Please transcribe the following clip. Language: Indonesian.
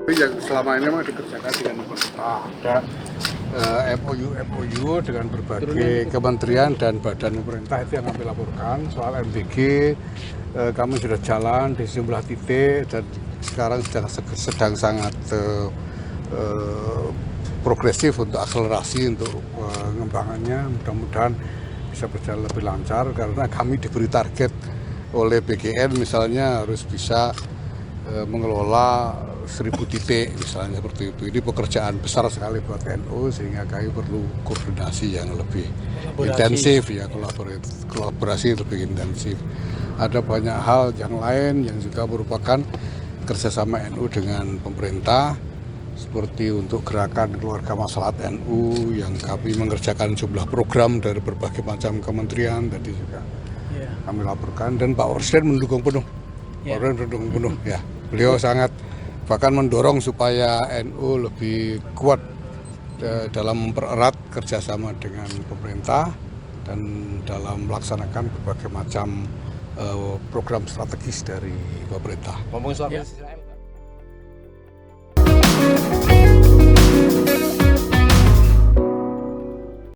Yang selama ini memang dikerjakan dengan pemerintah. Ada MOU dengan berbagai kementerian dan badan pemerintah itu yang kami laporkan. Soal MBG kami sudah jalan di sejumlah titik dan sekarang sedang sangat progresif untuk akselerasi untuk pengembangannya. Mudah-mudahan bisa berjalan lebih lancar karena kami diberi target oleh BGN misalnya harus bisa mengelola 1000 titik misalnya seperti itu. Ini pekerjaan besar sekali buat NU sehingga kami perlu koordinasi yang lebih intensif ya, kolaborasi lebih intensif. Ada banyak hal yang lain yang juga merupakan kerjasama NU dengan pemerintah seperti untuk gerakan keluarga maslahat NU yang kami mengerjakan jumlah program dari berbagai macam kementerian tadi juga kami laporkan dan Pak Presiden mendukung penuh. Pak Presiden mendukung penuh ya. Beliau sangat bahkan mendorong supaya NU lebih kuat dalam mempererat kerjasama dengan pemerintah dan dalam melaksanakan berbagai macam program strategis dari pemerintah. Ngomongin soal